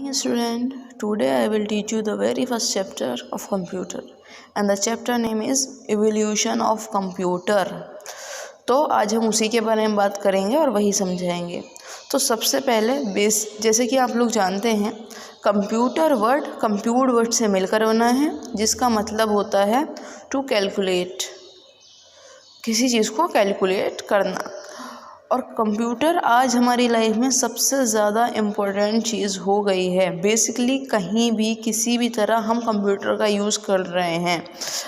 morning student. Today I will teach you the very first chapter of computer and the chapter name is evolution of computer. तो आज हम उसी के बारे में बात करेंगे और वही समझाएंगे। तो सबसे पहले जैसे कि आप लोग जानते हैं कंप्यूटर वर्ड कंप्यूट वर्ड से मिलकर बना है, जिसका मतलब होता है टू कैलकुलेट, किसी चीज़ को कैलकुलेट करना। और कंप्यूटर आज हमारी लाइफ में सबसे ज़्यादा इम्पोर्टेंट चीज़ हो गई है। बेसिकली कहीं भी किसी भी तरह हम कंप्यूटर का यूज़ कर रहे हैं।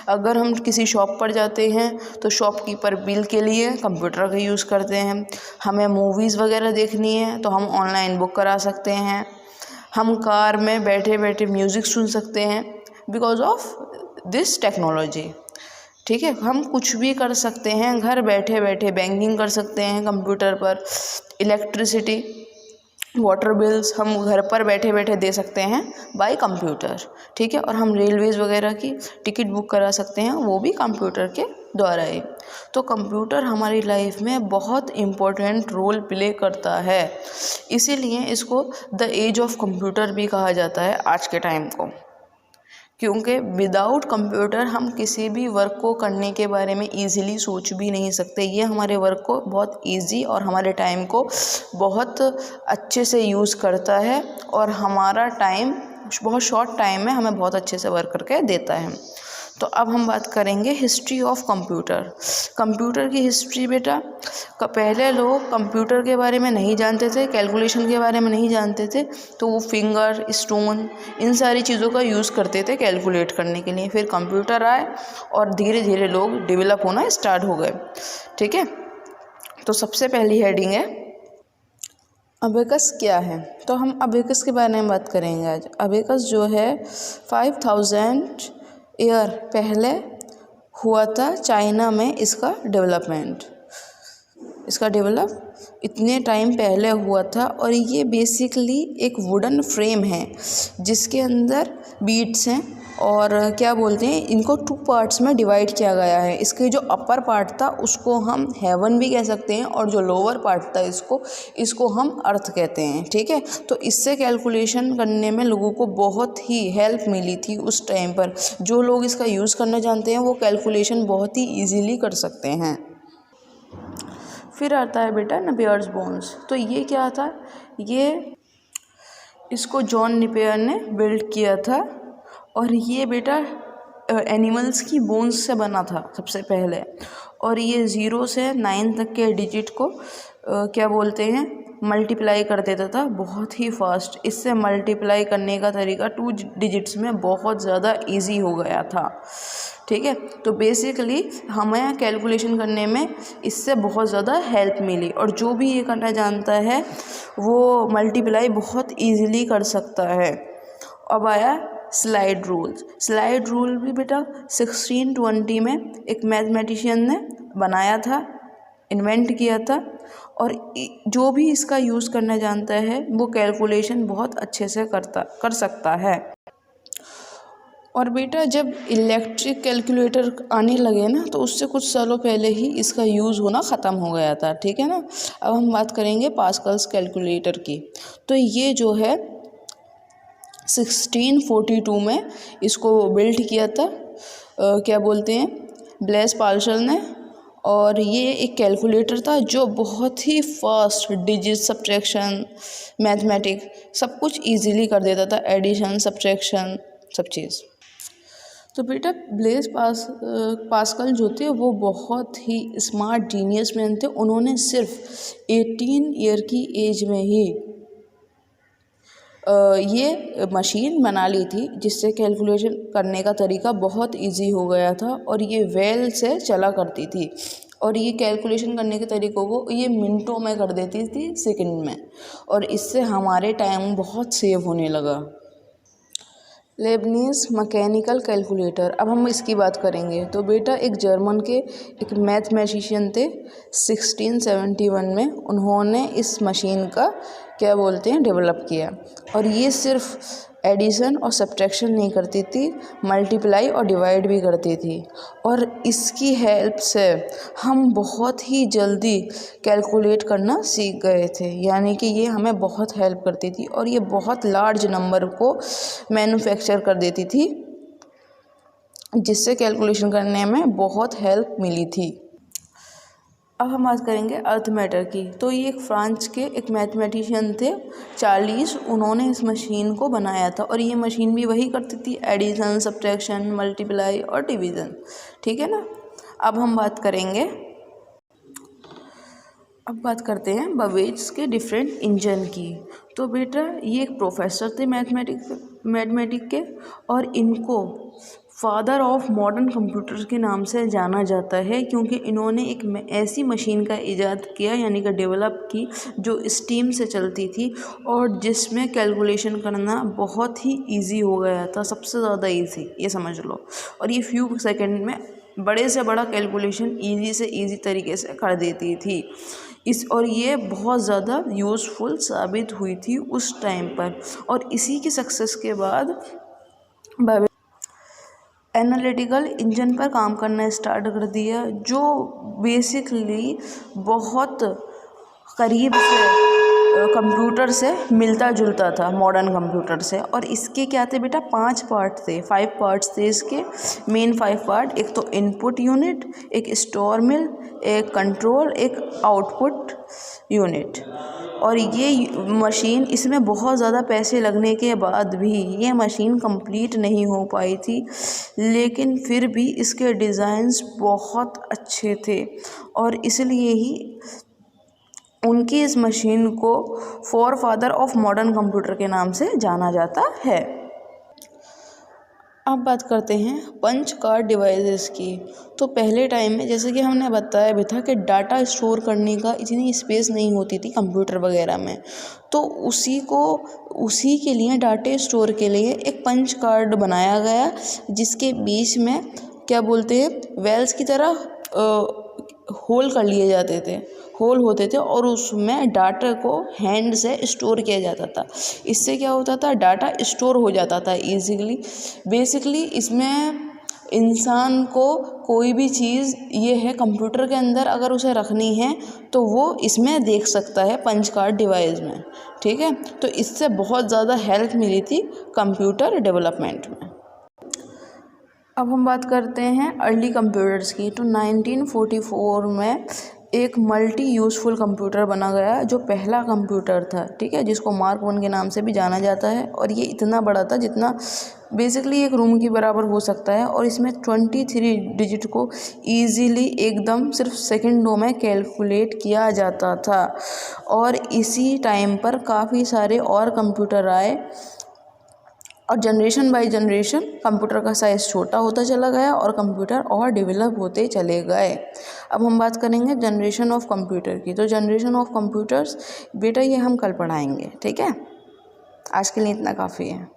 अगर हम किसी शॉप पर जाते हैं तो शॉपकीपर बिल के लिए कंप्यूटर का यूज़ करते हैं। हमें मूवीज़ वगैरह देखनी है तो हम ऑनलाइन बुक करा सकते हैं। हम कार में बैठे बैठे म्यूज़िक सुन सकते हैं बिकॉज ऑफ दिस टेक्नोलॉजी। ठीक है, हम कुछ भी कर सकते हैं, घर बैठे बैठे बैंकिंग कर सकते हैं कंप्यूटर पर। इलेक्ट्रिसिटी, वाटर बिल्स हम घर पर बैठे बैठे दे सकते हैं बाय कंप्यूटर। ठीक है, और हम रेलवेज़ वगैरह की टिकट बुक करा सकते हैं, वो भी कंप्यूटर के द्वारा ही। तो कंप्यूटर हमारी लाइफ में बहुत इम्पोर्टेंट रोल प्ले करता है, इसीलिए इसको द एज ऑफ कंप्यूटर भी कहा जाता है आज के टाइम को, क्योंकि विदाउट कंप्यूटर हम किसी भी वर्क को करने के बारे में ईज़िली सोच भी नहीं सकते। ये हमारे वर्क को बहुत ईजी और हमारे टाइम को बहुत अच्छे से यूज़ करता है और हमारा टाइम बहुत शॉर्ट टाइम में हमें बहुत अच्छे से वर्क करके देता है। तो अब हम बात करेंगे हिस्ट्री ऑफ कंप्यूटर। कंप्यूटर की हिस्ट्री बेटा, पहले लोग कंप्यूटर के बारे में नहीं जानते थे, कैलकुलेशन के बारे में नहीं जानते थे, तो वो फिंगर, स्टोन, इन सारी चीज़ों का यूज़ करते थे कैलकुलेट करने के लिए। फिर कंप्यूटर आए और धीरे धीरे लोग डेवलप होना स्टार्ट हो गए। ठीक है, तो सबसे पहली हेडिंग है अबेकस क्या है। तो हम अबेकस के बारे में बात करेंगे आज। अबेकस जो है 5000 ईयर पहले हुआ था चाइना में। इसका डेवलप इतने टाइम पहले हुआ था और ये बेसिकली एक वुडन फ्रेम है जिसके अंदर बीट्स हैं और क्या बोलते हैं, इनको 2 पार्ट्स में डिवाइड किया गया है। इसके जो अपर पार्ट था उसको हम हेवन भी कह सकते हैं और जो लोअर पार्ट था इसको हम अर्थ कहते हैं। ठीक है, तो इससे कैलकुलेशन करने में लोगों को बहुत ही हेल्प मिली थी उस टाइम पर। जो लोग इसका यूज़ करना जानते हैं वो कैलकुलेशन बहुत ही ईजीली कर सकते हैं। फिर आता है बेटा नेपियर्स बोन्स। तो ये क्या था, इसको जॉन नेपियर ने बिल्ड किया था और ये बेटा एनिमल्स की बोन्स से बना था सबसे पहले। और ये 0 से 9 तक के डिजिट को क्या बोलते हैं, मल्टीप्लाई कर देता था बहुत ही फास्ट। इससे मल्टीप्लाई करने का तरीका 2 डिजिट्स में बहुत ज़्यादा इजी हो गया था। ठीक है, तो बेसिकली हमें कैलकुलेशन करने में इससे बहुत ज़्यादा हेल्प मिली और जो भी ये करना जानता है वो मल्टीप्लाई बहुत ईजीली कर सकता है। अब आया स्लाइड रूल भी बेटा 1620 में एक मैथमेटिशियन ने बनाया था, इन्वेंट किया था और जो भी इसका यूज़ करना जानता है वो कैलकुलेशन बहुत अच्छे से कर सकता है। और बेटा जब इलेक्ट्रिक कैलकुलेटर आने लगे ना तो उससे कुछ सालों पहले ही इसका यूज़ होना ख़त्म हो गया था। ठीक है ना, अब हम बात करेंगे पास्कल्स कैलकुलेटर की। तो ये जो है 1642 में इसको बिल्ड किया था क्या बोलते हैं, ब्लेस पास्कल ने। और ये एक कैलकुलेटर था जो बहुत ही फास्ट डिजिट, सब्ट्रैक्शन, मैथमेटिक सब कुछ इजीली कर देता था, एडिशन, सब्ट्रैक्शन सब चीज़। तो बेटा ब्लेस पास्कल जो थे वो बहुत ही स्मार्ट जीनियस मैन थे। उन्होंने सिर्फ 18 ईयर की एज में ही ये मशीन बना ली थी जिससे कैलकुलेशन करने का तरीका बहुत इजी हो गया था और ये वेल से चला करती थी और ये कैलकुलेशन करने के तरीक़ों को ये मिनटों में कर देती थी, सेकंड में, और इससे हमारे टाइम बहुत सेव होने लगा। लेबनीज मैकेनिकल कैलकुलेटर, अब हम इसकी बात करेंगे। तो बेटा एक जर्मन के एक मैथमेटिशियन थे 1671 में, उन्होंने इस मशीन का क्या बोलते हैं डेवलप किया। और ये सिर्फ एडिशन और सब्ट्रैक्शन नहीं करती थी, मल्टीप्लाई और डिवाइड भी करती थी। और इसकी हेल्प से हम बहुत ही जल्दी कैलकुलेट करना सीख गए थे, यानी कि ये हमें बहुत हेल्प करती थी और ये बहुत लार्ज नंबर को मैन्युफैक्चर कर देती थी, जिससे कैलकुलेशन करने में बहुत हेल्प मिली थी। अब हम बात करेंगे अर्थमेटर की। तो ये एक फ्रांस के एक मैथमेटिशियन थे चार्लीस, उन्होंने इस मशीन को बनाया था और ये मशीन भी वही करती थी, एडिशन, सब्ट्रैक्शन, मल्टीप्लाई और डिवीज़न। ठीक है ना। अब हम बात करते हैं बवेज के डिफरेंट इंजन की। तो बेटा ये एक प्रोफेसर थे मैथमेटिक के और इनको फादर ऑफ मॉडर्न कंप्यूटर्स के नाम से जाना जाता है, क्योंकि इन्होंने एक ऐसी मशीन का इजाद किया, यानी कि डेवलप की, जो स्टीम से चलती थी और जिसमें कैलकुलेशन करना बहुत ही इजी हो गया था, सबसे ज़्यादा इजी, ये समझ लो। और ये फ्यू सेकंड में बड़े से बड़ा कैलकुलेशन इजी से इजी तरीके से कर देती थी। और ये बहुत ज़्यादा यूज़फुल साबित हुई थी उस टाइम पर। और इसी की सक्सेस के बाद एनालिटिकल इंजन पर काम करना स्टार्ट कर दिया, जो बेसिकली बहुत करीब से कंप्यूटर से मिलता जुलता था, मॉडर्न कंप्यूटर से। और इसके क्या थे बेटा, 5 पार्ट थे, 5 पार्ट्स थे इसके, मेन 5 पार्ट। एक तो इनपुट यूनिट, एक स्टोर मिल, एक कंट्रोल, एक आउटपुट यूनिट। और ये मशीन, इसमें बहुत ज़्यादा पैसे लगने के बाद भी ये मशीन कंप्लीट नहीं हो पाई थी, लेकिन फिर भी इसके डिज़ाइंस बहुत अच्छे थे और इसलिए ही उनकी इस मशीन को फादर ऑफ मॉडर्न कंप्यूटर के नाम से जाना जाता है। अब बात करते हैं पंच कार्ड डिवाइसेस की। तो पहले टाइम में, जैसे कि हमने बताया भी था, कि डाटा स्टोर करने का इतनी स्पेस नहीं होती थी कंप्यूटर वगैरह में, तो उसी के लिए, डाटा स्टोर के लिए एक पंच कार्ड बनाया गया, जिसके बीच में क्या बोलते हैं, वेल्स की तरह होल कर लिए जाते थे, होल होते थे और उसमें डाटा को हैंड से स्टोर किया जाता था। इससे क्या होता था, डाटा स्टोर हो जाता था ईजीली। बेसिकली इसमें इंसान को कोई भी चीज़, ये है कंप्यूटर के अंदर अगर उसे रखनी है तो वो इसमें देख सकता है, पंच कार्ड डिवाइस में। ठीक है, तो इससे बहुत ज़्यादा हेल्प मिली थी कंप्यूटर डेवलपमेंट में। अब हम बात करते हैं अर्ली कंप्यूटर्स की। तो 1944 में एक मल्टी यूज़फुल कंप्यूटर बना गया, जो पहला कंप्यूटर था, ठीक है, जिसको मार्क 1 के नाम से भी जाना जाता है। और ये इतना बड़ा था जितना बेसिकली एक रूम के बराबर हो सकता है, और इसमें 23 डिजिट को ईजीली एकदम सिर्फ सेकंडों में कैलकुलेट किया जाता था। और इसी टाइम पर काफ़ी सारे और कंप्यूटर आए और जनरेशन बाय जनरेशन कंप्यूटर का साइज़ छोटा होता चला गया और कंप्यूटर और डेवलप होते चले गए। अब हम बात करेंगे जनरेशन ऑफ कंप्यूटर की। तो जनरेशन ऑफ कंप्यूटर्स बेटा ये हम कल पढ़ाएंगे, ठीक है। आज के लिए इतना काफ़ी है।